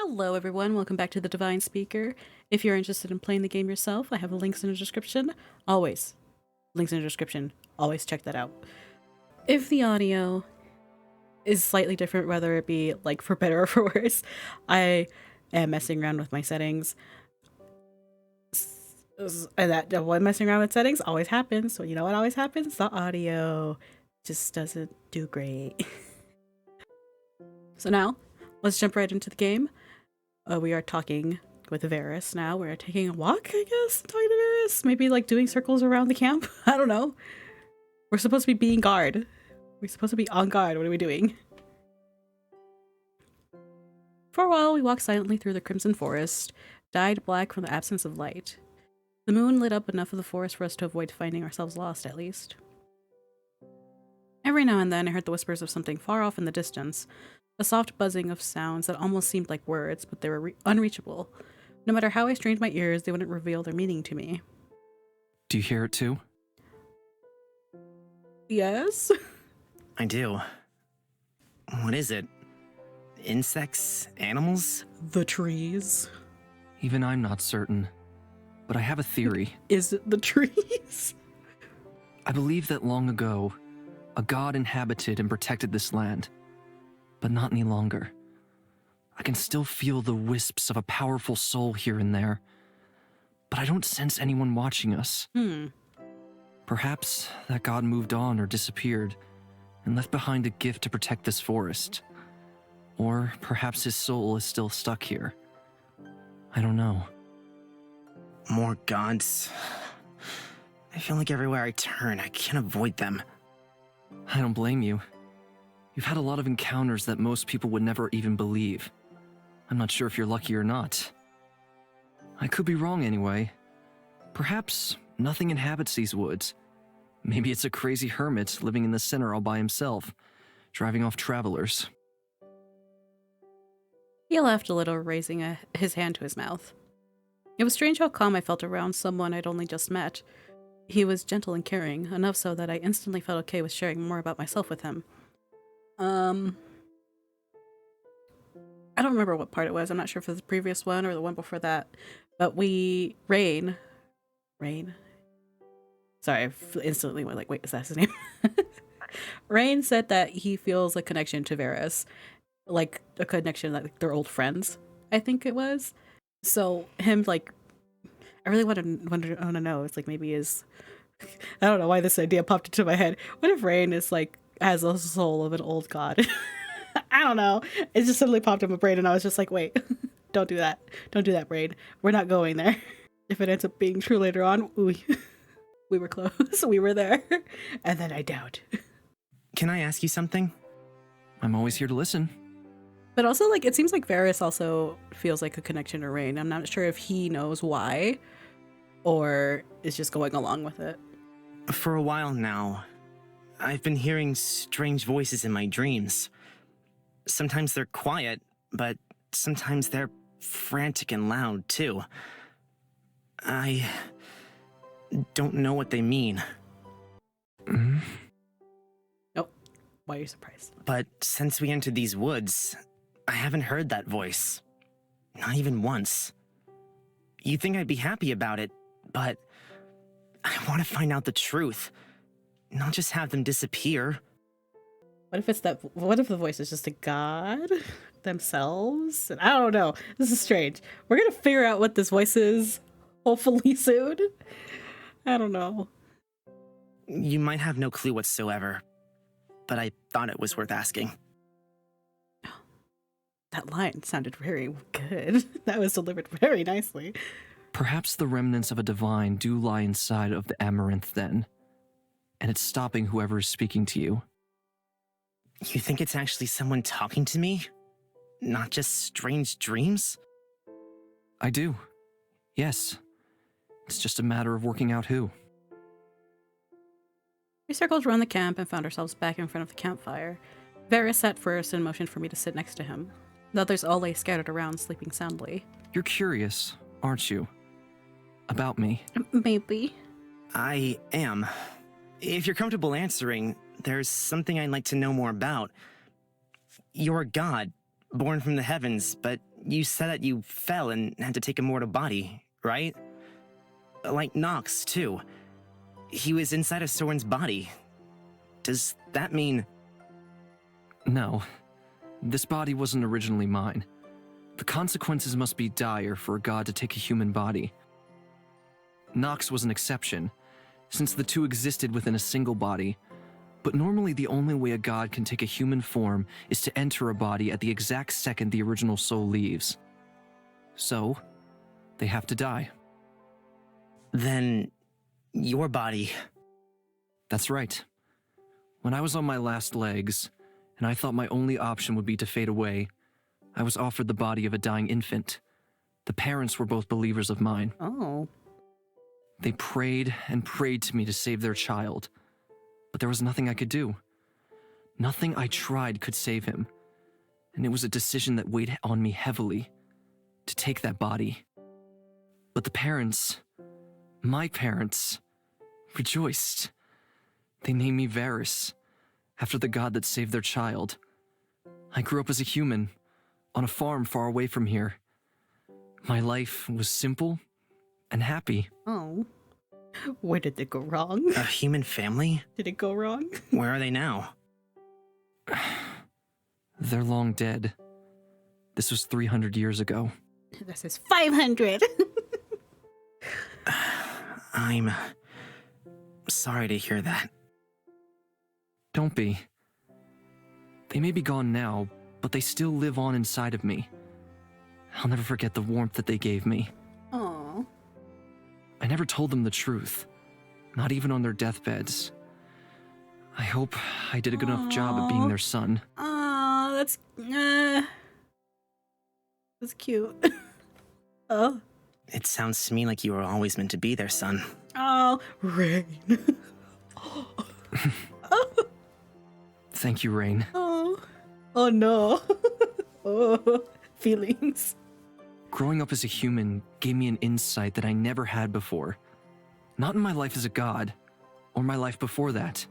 Hello everyone, welcome back to The Divine Speaker. If you're interested in playing the game yourself, I have links in the description. Always. Links in the description. Always check that out. If the audio is slightly different, whether it be like for better or for worse, I am messing around with my settings. And that one messing around with settings always happens. So you know what always happens? The audio just doesn't do great. So now, let's jump right into the game. We are talking with Varys now. We're taking a walk, I guess, talking to Varys. Maybe like doing circles around the camp. I don't know. We're supposed to be being guard. We're supposed to be on guard. What are we doing? For a while, we walked silently through the crimson forest, dyed black from the absence of light. The moon lit up enough of the forest for us to avoid finding ourselves lost, at least. Every now and then, I heard the whispers of something far off in the distance, a soft buzzing of sounds that almost seemed like words, but they were unreachable. No matter how I strained my ears, they wouldn't reveal their meaning to me. Do you hear it too? Yes? I do. What is it? Insects? Animals? The trees. Even I'm not certain, but I have a theory. Is it the trees? I believe that long ago, a god inhabited and protected this land, but not any longer. I can still feel the wisps of a powerful soul here and there, but I don't sense anyone watching us. Perhaps that god moved on or disappeared and left behind a gift to protect this forest. Or perhaps his soul is still stuck here. I don't know. More gods. I feel like everywhere I turn, I can't avoid them. I don't blame you. You've had a lot of encounters that most people would never even believe. I'm not sure if you're lucky or not. I could be wrong anyway. Perhaps nothing inhabits these woods. Maybe it's a crazy hermit living in the center all by himself, driving off travelers. He laughed a little, raising his hand to his mouth. It was strange how calm I felt around someone I'd only just met. He was gentle and caring, enough so that I instantly felt okay with sharing more about myself with him. I don't remember what part it was. I'm not sure if it was the previous one or the one before that. But Rain. Sorry, I instantly went like, wait, is that his name? Rain said that he feels a connection to Varys. Like, a connection that like, they're old friends, I think it was. So, him, like, I really want to know. It's like, maybe is... I don't know why this idea popped into my head. What if Rain is, like, has the soul of an old god? I don't know. It just suddenly popped in my brain, and I was just like, wait, don't do that. Don't do that, Brain. We're not going there. If it ends up being true later on, ooh, we were close. We were there. And then I doubt. Can I ask you something? I'm always here to listen. But also, like, it seems like Varys also feels like a connection to Rain. I'm not sure if he knows why, or is just going along with it. For a while now, I've been hearing strange voices in my dreams. Sometimes they're quiet, but sometimes they're frantic and loud, too. I don't know what they mean. Nope. Why are you surprised? But since we entered these woods, I haven't heard that voice. Not even once. You'd think I'd be happy about it, but I want to find out the truth. Not just have them disappear. What if the voice is just a god themselves? And I don't know. This is strange. We're gonna figure out what this voice is, hopefully soon. I don't know. You might have no clue whatsoever, but I thought it was worth asking. That line sounded very good. That was delivered very nicely. Perhaps the remnants of a divine do lie inside of the amaranth then, and it's stopping whoever is speaking to you. You think it's actually someone talking to me? Not just strange dreams? I do. Yes. It's just a matter of working out who. We circled around the camp and found ourselves back in front of the campfire. Varys sat first and motioned for me to sit next to him. The others all lay scattered around, sleeping soundly. You're curious, aren't you? About me. Maybe. I am. If you're comfortable answering, there's something I'd like to know more about. You're a god, born from the heavens, but you said that you fell and had to take a mortal body, right? Like Nox, too. He was inside of Soren's body. Does that mean... No, this body wasn't originally mine. The consequences must be dire for a god to take a human body. Nox was an exception, since the two existed within a single body. But normally the only way a god can take a human form is to enter a body at the exact second the original soul leaves. So, they have to die. Then... your body... That's right. When I was on my last legs, and I thought my only option would be to fade away, I was offered the body of a dying infant. The parents were both believers of mine. Oh. They prayed and prayed to me to save their child, but there was nothing I could do. Nothing I tried could save him, and it was a decision that weighed on me heavily, to take that body. But the parents, my parents, rejoiced. They named me Varys, after the god that saved their child. I grew up as a human, on a farm far away from here. My life was simple and happy. Oh. Where did it go wrong? A human family? Did it go wrong? Where are they now? They're long dead. This was 300 years ago. This is 500. I'm... sorry to hear that. Don't be. They may be gone now, but they still live on inside of me. I'll never forget the warmth that they gave me. Aw. I never told them the truth, not even on their deathbeds. I hope I did a good enough job at being their son. Aw, that's cute. Oh. It sounds to me like you were always meant to be their son. Oh, Rain. Thank you, Rain. Oh. Oh no. Oh, feelings. Growing up as a human gave me an insight that I never had before. Not in my life as a god, or my life before that.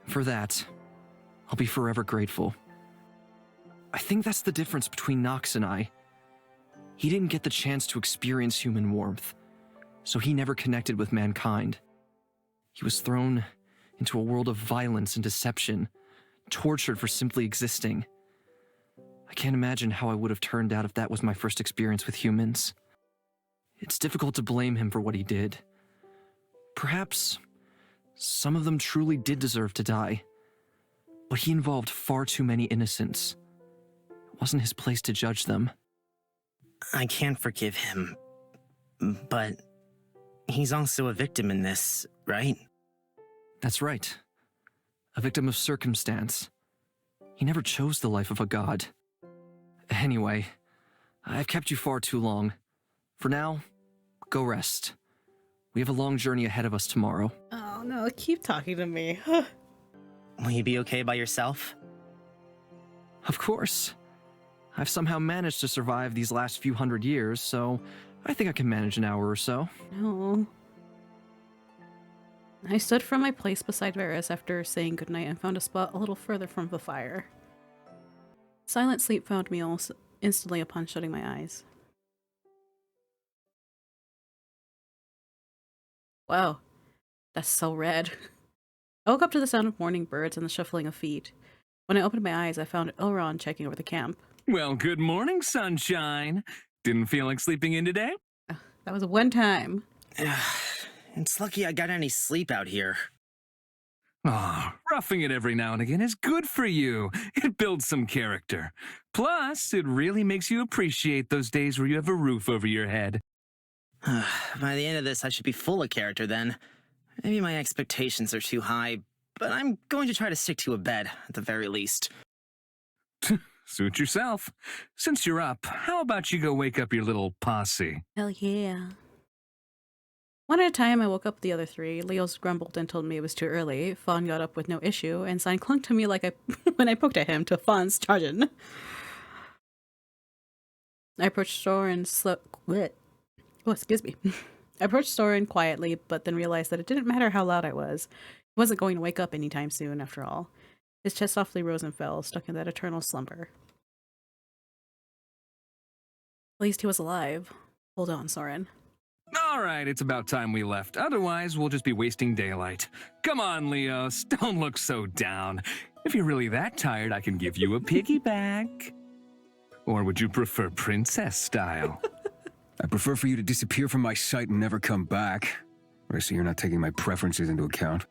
For that, I'll be forever grateful. I think that's the difference between Nox and I. He didn't get the chance to experience human warmth, so he never connected with mankind. He was thrown into a world of violence and deception, tortured for simply existing. I can't imagine how I would have turned out if that was my first experience with humans. It's difficult to blame him for what he did. Perhaps some of them truly did deserve to die, but he involved far too many innocents. It wasn't his place to judge them. I can't forgive him, but he's also a victim in this, right? That's right. A victim of circumstance. He never chose the life of a god. Anyway, I've kept you far too long. For now, go rest. We have a long journey ahead of us tomorrow. Oh no, keep talking to me. Will you be okay by yourself? Of course. I've somehow managed to survive these last few hundred years, so I think I can manage an hour or so. No. I stood from my place beside Varys after saying goodnight and found a spot a little further from the fire. Silent sleep found me almost instantly upon shutting my eyes. Wow, that's so red. I woke up to the sound of morning birds and the shuffling of feet. When I opened my eyes, I found Elrond checking over the camp. Well, good morning, sunshine. Didn't feel like sleeping in today? That was one time. It's lucky I got any sleep out here. Ah, roughing it every now and again is good for you. It builds some character. Plus, it really makes you appreciate those days where you have a roof over your head. By the end of this, I should be full of character then. Maybe my expectations are too high, but I'm going to try to stick to a bed, at the very least. Suit yourself. Since you're up, how about you go wake up your little posse? Hell yeah. One at a time, I woke up the other three. Leo's grumbled and told me it was too early. Fawn got up with no issue, and Sign clung to me like when I poked at him to Fawn's charging. I approached Soren Oh, excuse me. I approached Soren quietly, but then realized that it didn't matter how loud I was. He wasn't going to wake up anytime soon, after all. His chest softly rose and fell, stuck in that eternal slumber. least he was alive. Hold on, Soren. All right, it's about time we left. Otherwise, we'll just be wasting daylight. Come on, Leos, don't look so down. If you're really that tired, I can give you a piggyback. Or would you prefer princess style? I prefer for you to disappear from my sight and never come back. I see you're not taking my preferences into account.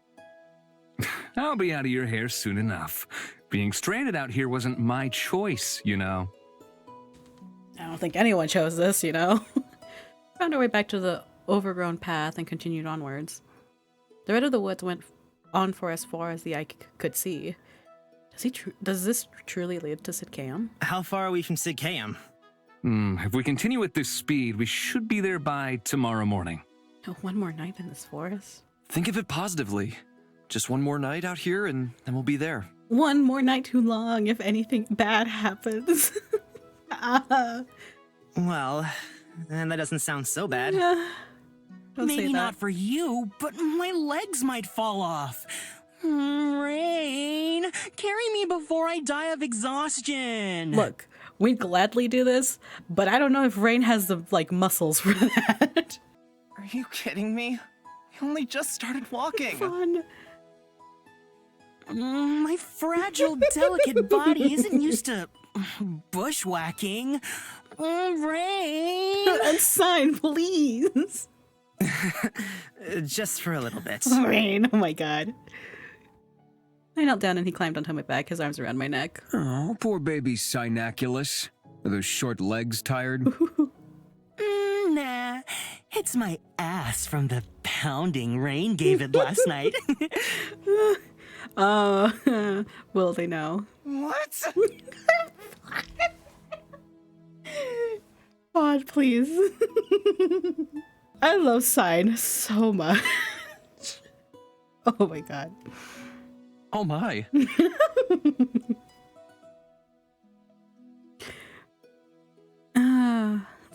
I'll be out of your hair soon enough. Being stranded out here wasn't my choice, you know. I don't think anyone chose this, you know? Found our way back to the overgrown path and continued onwards. The red of the woods went on for as far as the eye could see. Does this truly lead to Sidcam? How far are we from Sidcam? If we continue at this speed, we should be there by tomorrow morning. Oh, one more night in this forest? Think of it positively. Just one more night out here and then we'll be there. One more night too long if anything bad happens. Well, that doesn't sound so bad. Don't say Maybe that. not for you, but my legs might fall off. Rain, carry me before I die of exhaustion. Look, we'd gladly do this, but I don't know if Rain has the, muscles for that. Are you kidding me? I only just started walking. Fun. My fragile, delicate body isn't used to bushwhacking. Rain. A sign, please. Just for a little bit. Rain, oh my god. I knelt down and he climbed onto my back, his arms around my neck. Oh, poor baby Synaculus. Are those short legs tired? Nah, it's my ass from the pounding Rain gave it last night. Will they know? What? God, please. I love Sign so much. Oh my god. Oh my.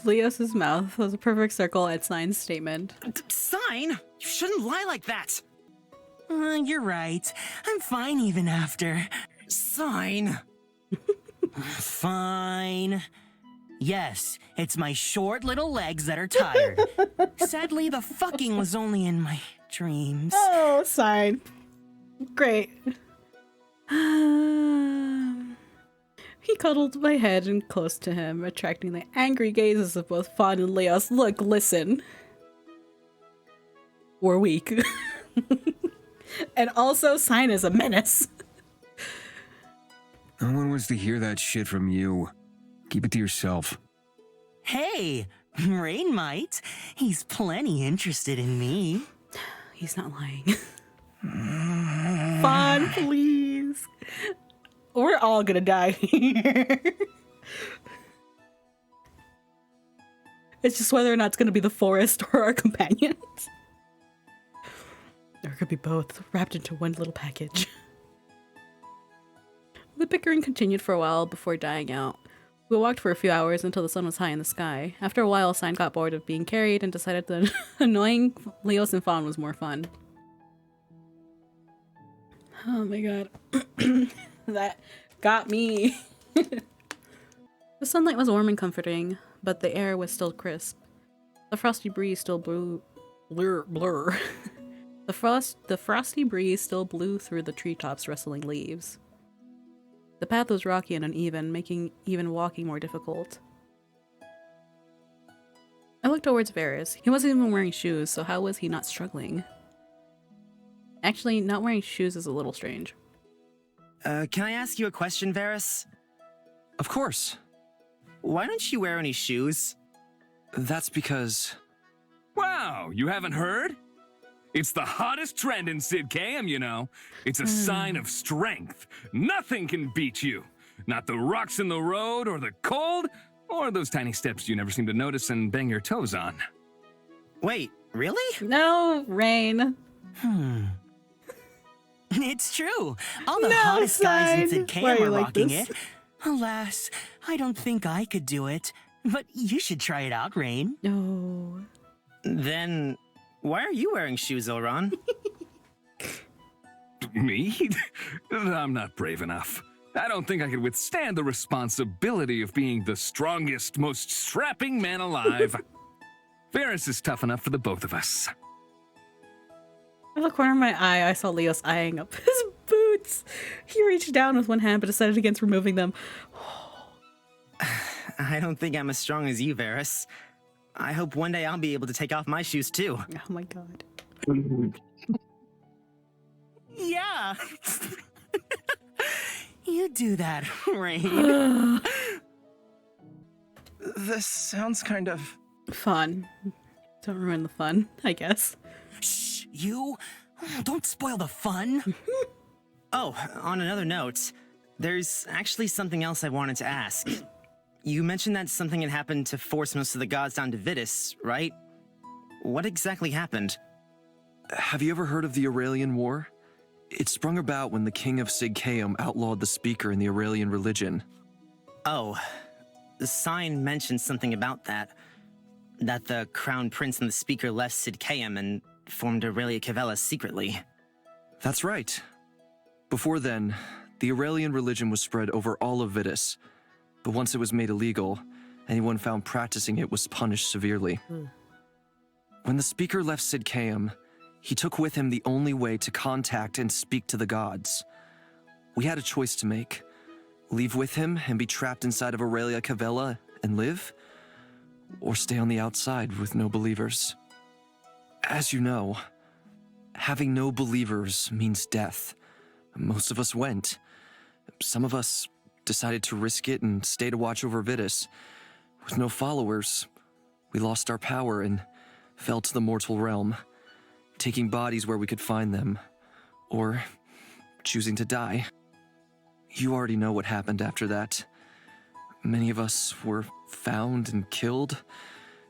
Leos's mouth was a perfect circle at Sign's statement. Sign? You shouldn't lie like that. You're right. I'm fine even after. Sign. Fine. Yes, it's my short little legs that are tired. Sadly, the fucking was only in my dreams. Oh, Sign. Great. He cuddled my head and close to him, attracting the angry gazes of both Fawn and Leos. Look, listen. We're weak. And also, Sign is a menace. No one wants to hear that shit from you. Keep it to yourself. Hey, Rain might. He's plenty interested in me. He's not lying. Fawn, please. We're all gonna die here. It's just whether or not it's gonna be the forest or our companions. Or it could be both, wrapped into one little package. The bickering continued for a while before dying out. We walked for a few hours until the sun was high in the sky. After a while, Sign got bored of being carried and decided that annoying Leos and Fawn was more fun. Oh my god. That got me. The sunlight was warm and comforting, but the air was still crisp. The frosty breeze still blew blur. The frosty breeze still blew through the treetops, rustling leaves. The path was rocky and uneven, making even walking more difficult. I looked towards Varys. He wasn't even wearing shoes, so how was he not struggling? Actually, not wearing shoes is a little strange. Can I ask you a question, Varys? Of course. Why don't you wear any shoes? That's because... Wow, you haven't heard? It's the hottest trend in Sidcam, you know. It's a sign of strength. Nothing can beat you. Not the rocks in the road, or the cold, or those tiny steps you never seem to notice and bang your toes on. Wait, really? No, Rain. It's true. All the No, hottest guys Sign. in Why are Sidcam you are like rocking this? it. Alas, I don't think I could do it. But you should try it out, Rain. No. Then, why are you wearing shoes, Elron? Me? I'm not brave enough. I don't think I could withstand the responsibility of being the strongest, most strapping man alive. Varys is tough enough for the both of us. Out of the corner of my eye, I saw Leos eyeing up his boots. He reached down with one hand but decided against removing them. I don't think I'm as strong as you, Varys. I hope one day I'll be able to take off my shoes too. Oh my god. Yeah. You do that, Rain. This sounds kind of... Fun. Don't ruin the fun, I guess. Shh, you. Don't spoil the fun. Oh, on another note, there's actually something else I wanted to ask. You mentioned that something had happened to force most of the gods down to Vidus, right? What exactly happened? Have you ever heard of the Aurelian War? It sprung about when the king of Sigcaum outlawed the speaker in the Aurelian religion. Oh, the sign mentioned something about that. That the crown prince and the speaker left Sidcaeum and formed Aurelia Cavella secretly. That's right. Before then, the Aurelian religion was spread over all of Vidus, but once it was made illegal, anyone found practicing it was punished severely. When the speaker left Sidcaeum, he took with him the only way to contact and speak to the gods. We had a choice to make. Leave with him and be trapped inside of Aurelia Cavella and live, or stay on the outside with no believers. As you know, having no believers means death. Most of us went. Some of us decided to risk it and stay to watch over Vidus. With no followers, we lost our power and fell to the mortal realm, taking bodies where we could find them, or choosing to die. You already know what happened after that. Many of us were found and killed.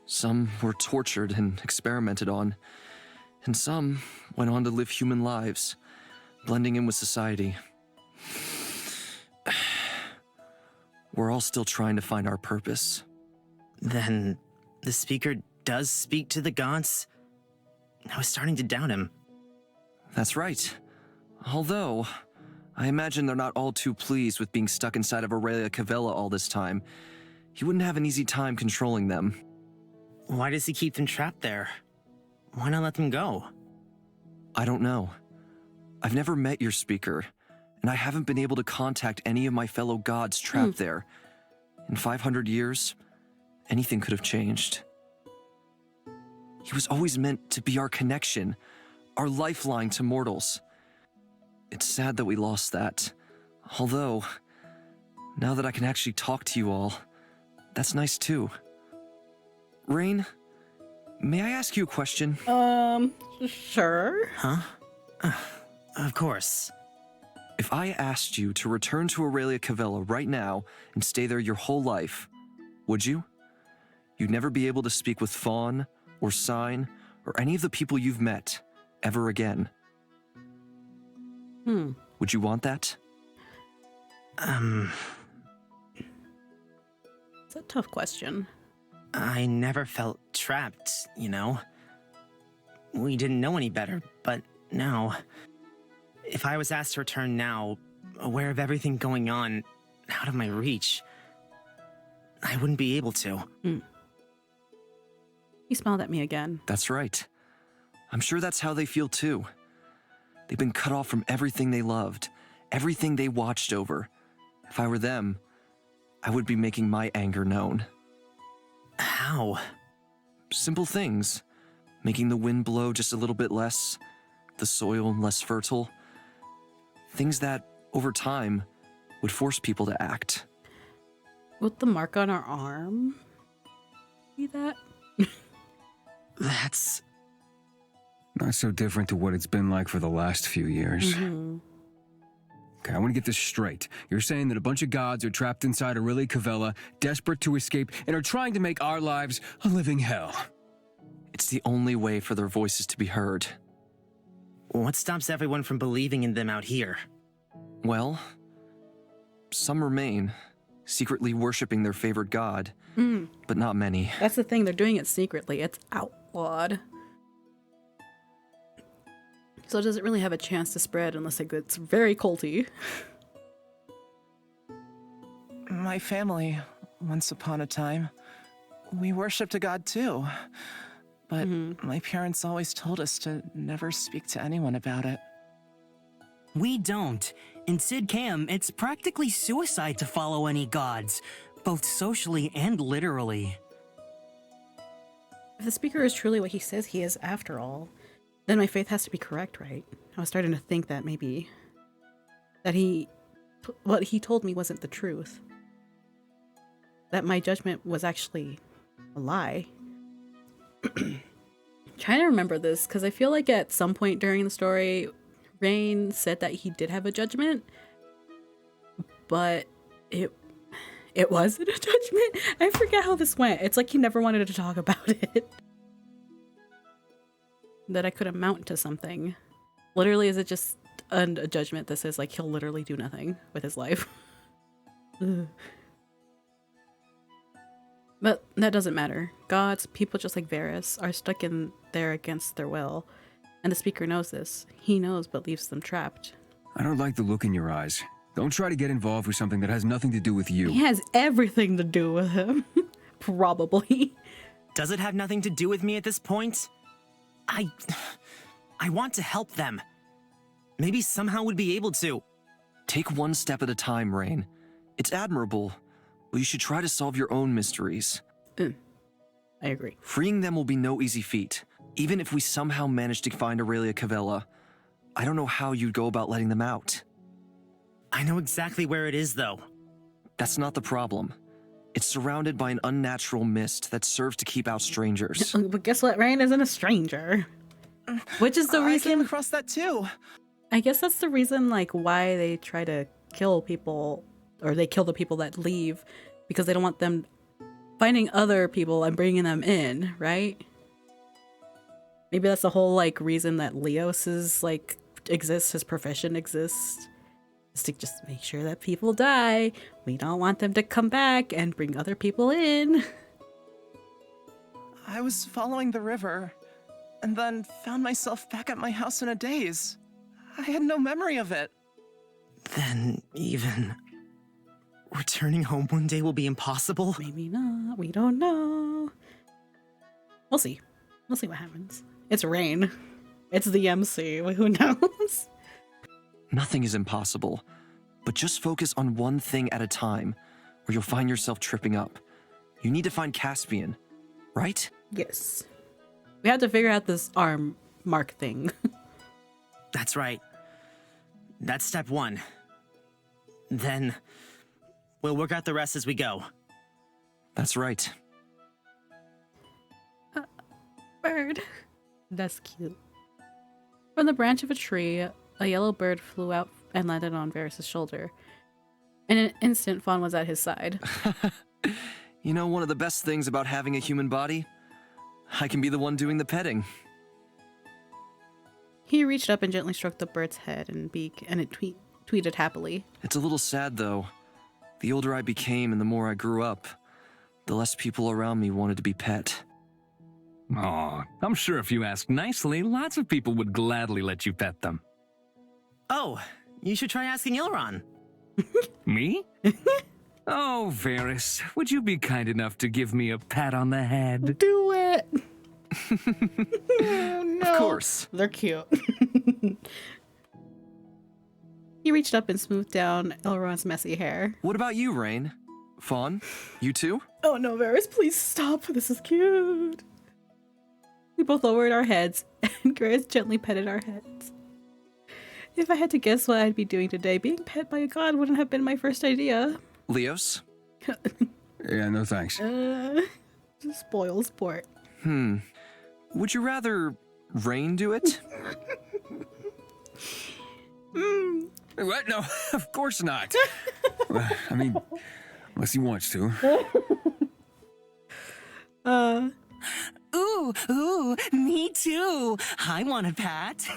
Some were tortured and experimented on. And some went on to live human lives, blending in with society. We're all still trying to find our purpose. Then the speaker does speak to the gods? I was starting to doubt him. That's right. Although, I imagine they're not all too pleased with being stuck inside of Aurelia Cavella all this time. He wouldn't have an easy time controlling them. Why does he keep them trapped there? Why not let them go? I don't know. I've never met your speaker, and I haven't been able to contact any of my fellow gods trapped there. In 500 years, anything could have changed. He was always meant to be our connection, our lifeline to mortals. It's sad that we lost that. Although, now that I can actually talk to you all, that's nice too. Rain, may I ask you a question? Sure. Huh? Of course. If I asked you to return to Aurelia Cavella right now and stay there your whole life, would you? You'd never be able to speak with Fawn, or Sign, or any of the people you've met, ever again. Would you want that? It's a tough question. I never felt trapped, you know? We didn't know any better, but now... If I was asked to return now, aware of everything going on, out of my reach, I wouldn't be able to. He smiled at me again. That's right. I'm sure that's how they feel too. They've been cut off from everything they loved, everything they watched over. If I were them, I would be making my anger known. How? Simple things. Making the wind blow just a little bit less, the soil less fertile. Things that, over time, would force people to act. Would the mark on our arm be that? That's... Not so different to what it's been like for the last few years. Okay, I want to get this straight. You're saying that a bunch of gods are trapped inside Aurelia Cavella, desperate to escape, and are trying to make our lives a living hell. It's the only way for their voices to be heard. What stops everyone from believing in them out here? Well, some remain, secretly worshipping their favorite god, but not many. That's the thing, they're doing it secretly. It's outlawed. So does it really have a chance to spread unless it gets very culty? my family, once upon a time, we worshipped a god too. But my parents always told us to never speak to anyone about it. We don't. In Sid Cam, it's practically suicide to follow any gods, both socially and literally. If the speaker is truly what he says he is after all, then my faith has to be correct, right? I was starting to think that maybe that what he told me wasn't the truth. That my judgment was actually a lie. Trying to remember this because I feel like at some point during the story, Rain said that he did have a judgment, but it wasn't a judgment. I forget how this went. It's like he never wanted to talk about it. That I could amount to something. Literally, is it just a judgment that says like he'll literally do nothing with his life? Ugh. But that doesn't matter. Gods, people just like Varys, are stuck in there against their will. And the speaker knows this. He knows but leaves them trapped. I don't like the look in your eyes. Don't try to get involved with something that has nothing to do with you. He has everything to do with him. Probably. Does it have nothing to do with me at this point? I want to help them. Maybe somehow would be able to. Take one step at a time, Rain. It's admirable, but you should try to solve your own mysteries. I agree. Freeing them will be no easy feat. Even if we somehow manage to find Aurelia Cavella, I don't know how you'd go about letting them out. I know exactly where it is, though. That's not the problem. It's surrounded by an unnatural mist that serves to keep out strangers. But guess what? Rain isn't a stranger. Which is the I came reason... across that too. I guess that's the reason, like, why they try to kill people, or they kill the people that leave, because they don't want them finding other people and bringing them in, right? Maybe that's the whole, like, reason that Leos is, like, exists, his profession exists, is to just make sure that people die. We don't want them to come back and bring other people in. I was following the river, and then found myself back at my house in a daze. I had no memory of it. Then even returning home one day will be impossible? Maybe not. We don't know. We'll see. We'll see what happens. It's Rain. It's the MC. Who knows? Nothing is impossible, but just focus on one thing at a time, or you'll find yourself tripping up. You need to find Caspian, right? Yes. We have to figure out this arm mark thing. That's right. That's step one. Then we'll work out the rest as we go. That's right. Bird. That's cute. From the branch of a tree, a yellow bird flew out and landed on Varys' shoulder. In an instant, Fawn was at his side. You know, one of the best things about having a human body? I can be the one doing the petting. He reached up and gently stroked the bird's head and beak, and it tweeted happily. It's a little sad, though. The older I became and the more I grew up, the less people around me wanted to be pet. Aw, I'm sure if you asked nicely, lots of people would gladly let you pet them. Oh, you should try asking Ilron. Me? Oh, Varys, would you be kind enough to give me a pat on the head? Do it! Oh, no. Of course. They're cute. He reached up and smoothed down Elrond's messy hair. What about you, Rain? Fawn? You too? Oh no, Varys, please stop. This is cute. We both lowered our heads, and Grace gently petted our heads. If I had to guess what I'd be doing today, being pet by a god wouldn't have been my first idea. Leos? Yeah, no thanks. Spoil sport. Would you rather Rain do it? What? No, of course not. I mean, unless he wants to. Ooh, me too. I want a pat.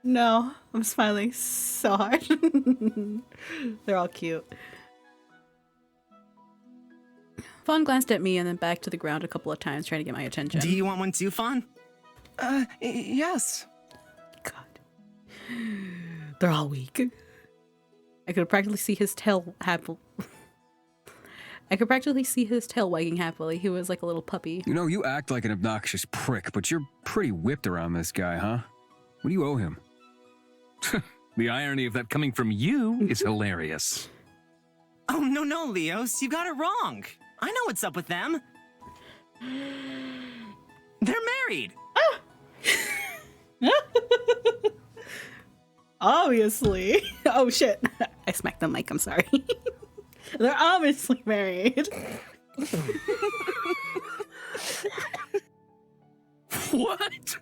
No, I'm smiling so hard. They're all cute. Fawn glanced at me and then back to the ground a couple of times, trying to get my attention. Do you want one too, Fawn? Yes. God. They're all weak. I could practically see his tail I could practically see his tail wagging happily. He was like a little puppy. You know, you act like an obnoxious prick, but you're pretty whipped around this guy, huh? What do you owe him? The irony of that coming from you is hilarious. Oh, no, Leos, you got it wrong. I know what's up with them. They're married. Obviously. Oh shit. I smacked the mic, I'm sorry. They're obviously married. What?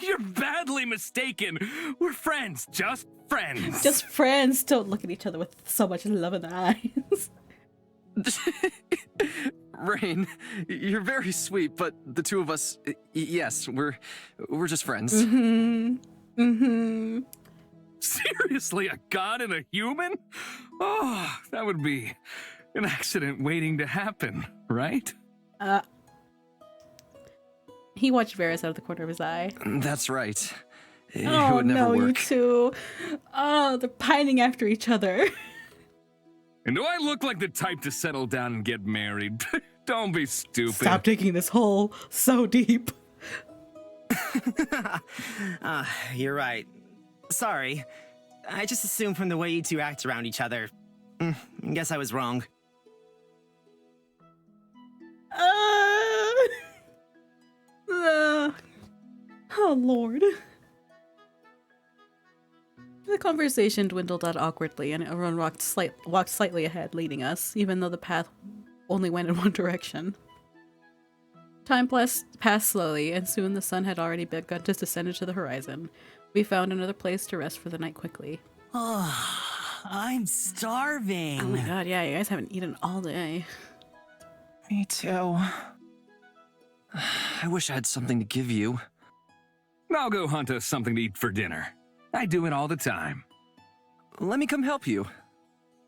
You're badly mistaken. We're friends, just friends. Just friends don't look at each other with so much love in their eyes. Rain, you're very sweet, but the two of us, yes, we're just friends. Seriously, a god and a human? Oh, that would be an accident waiting to happen, right? He watched Varys out of the corner of his eye. That's right. It Oh would never no, you work. two. Oh, they're pining after each other. And do I look like the type to settle down and get married? Don't be stupid. Stop digging this hole so deep. You're right. Sorry. I just assumed from the way you two act around each other. I guess I was wrong. Oh lord. The conversation dwindled out awkwardly, and everyone walked slightly ahead, leading us, even though the path only went in one direction. Time passed slowly, and soon the sun had already begun to descend into the horizon. We found another place to rest for the night quickly. Oh, I'm starving. Oh my god, yeah, you guys haven't eaten all day. Me too. I wish I had something to give you. I'll go hunt us something to eat for dinner. I do it all the time. Let me come help you.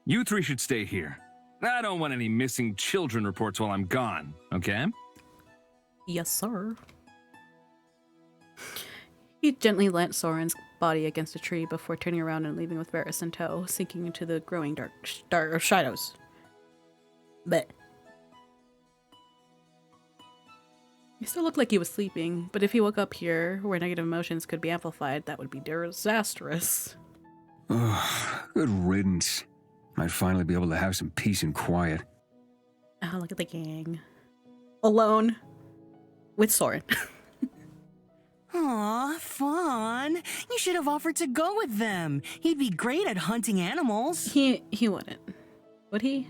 You three should stay here. I don't want any missing children reports while I'm gone, okay? Yes, sir. He gently leant Soren's body against a tree before turning around and leaving with Varys in tow, sinking into the growing dark shadows. But he still looked like he was sleeping, but if he woke up here, where negative emotions could be amplified, that would be disastrous. Ugh, good riddance. Might finally be able to have some peace and quiet. Oh, look at the gang. Alone. With Soren. Aw, fun. You should have offered to go with them. He'd be great at hunting animals. He wouldn't. Would he?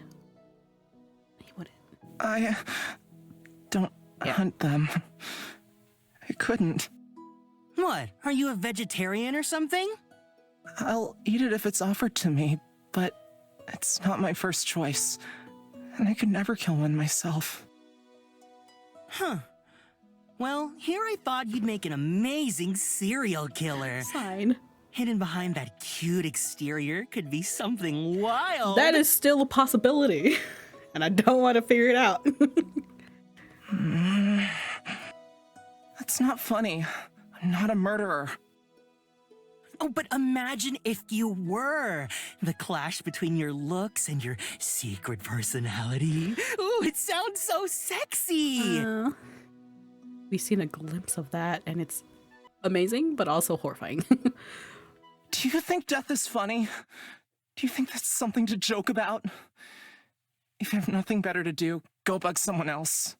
He wouldn't. I don't hunt them. I couldn't. What? Are you a vegetarian or something? I'll eat it if it's offered to me, but it's not my first choice. And I could never kill one myself. Huh. Well, here I thought you'd make an amazing serial killer. Fine. Hidden behind that cute exterior could be something wild. That is still a possibility. And I don't want to figure it out. That's not funny. I'm not a murderer. Oh, but imagine if you were. The clash between your looks and your secret personality. Ooh, it sounds so sexy. We've seen a glimpse of that, and it's amazing, but also horrifying. Do you think death is funny? Do you think that's something to joke about? If you have nothing better to do, go bug someone else.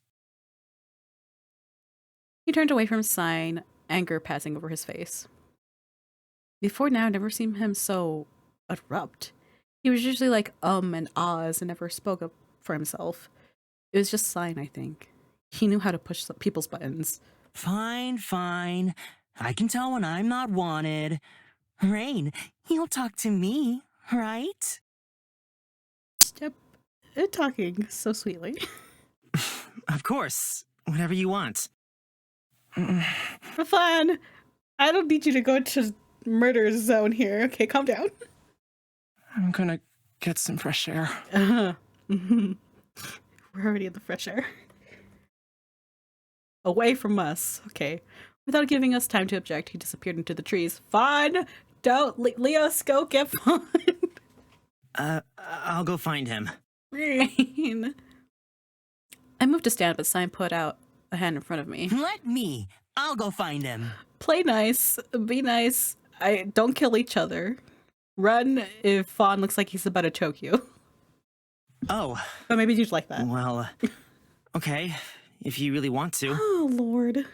He turned away from Sign, anger passing over his face. Before now, I'd never seen him so abrupt. He was usually like and ahs and never spoke up for himself. It was just Sign, I think. He knew how to push people's buttons. Fine, fine. I can tell when I'm not wanted. Rain, you'll talk to me, right? Yep. Talking so sweetly. Of course. Whatever you want. For fun. I don't need you to go to murder zone here. Okay, calm down. I'm gonna get some fresh air. We're already in the fresh air. Away from us. Okay. Without giving us time to object, he disappeared into the trees. Fun! Don't, Leos, go get fun! I'll go find him. Rain. I moved to stand, but Sign put out a hand in front of me. Let me. I'll go find him. Play nice. Be nice. Don't kill each other. Run if Fawn looks like he's about to choke you. Oh, But maybe you'd like that. well, okay, if you really want to. Oh, Lord.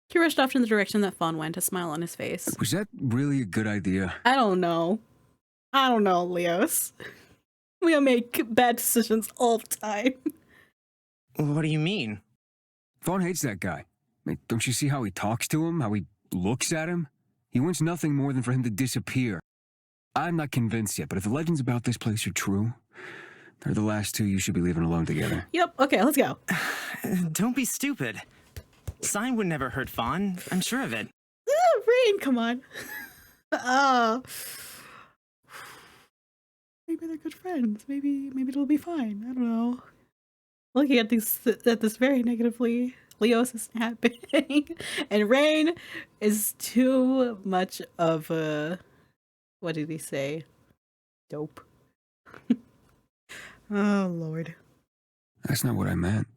He rushed off in the direction that Fawn went, a smile on his face. Was that really a good idea? I don't know, Leos. We all make bad decisions all the time. What do you mean? Vaughn hates that guy. Don't you see how he talks to him, how he looks at him? He wants nothing more than for him to disappear. I'm not convinced yet, but if the legends about this place are true, they're the last two you should be leaving alone together. Yep, okay, let's go. Don't be stupid. Sign would never hurt Fawn. I'm sure of it. Rain, come on. Maybe they're good friends. Maybe it'll be fine. I don't know. Looking at this very negatively, Leos is happening, and Rain is too much of a, what did he say? Dope. Oh Lord. That's not what I meant.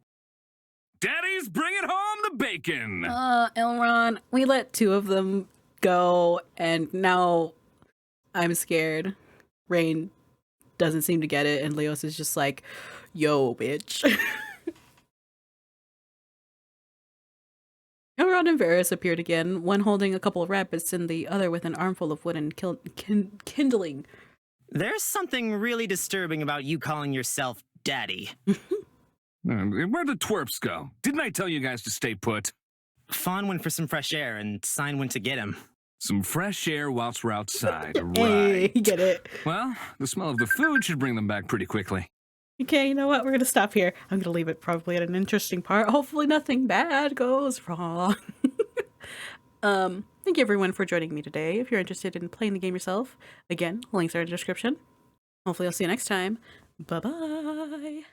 Daddy's bringing home the bacon! Elron, we let two of them go, and now I'm scared. Rain doesn't seem to get it, and Leos is just like, yo, bitch. Elrond and Varys appeared again, one holding a couple of rabbits and the other with an armful of wood and kindling. There's something really disturbing about you calling yourself Daddy. Where'd the twerps go? Didn't I tell you guys to stay put? Fawn went for some fresh air, and Sign went to get him. Some fresh air whilst we're outside, Hey, right? get it. Well, the smell of the food should bring them back pretty quickly. Okay, you know what? We're gonna stop here. I'm gonna leave it probably at an interesting part. Hopefully nothing bad goes wrong. Thank you everyone for joining me today. If you're interested in playing the game yourself, again, links are in the description. Hopefully I'll see you next time. Bye-bye.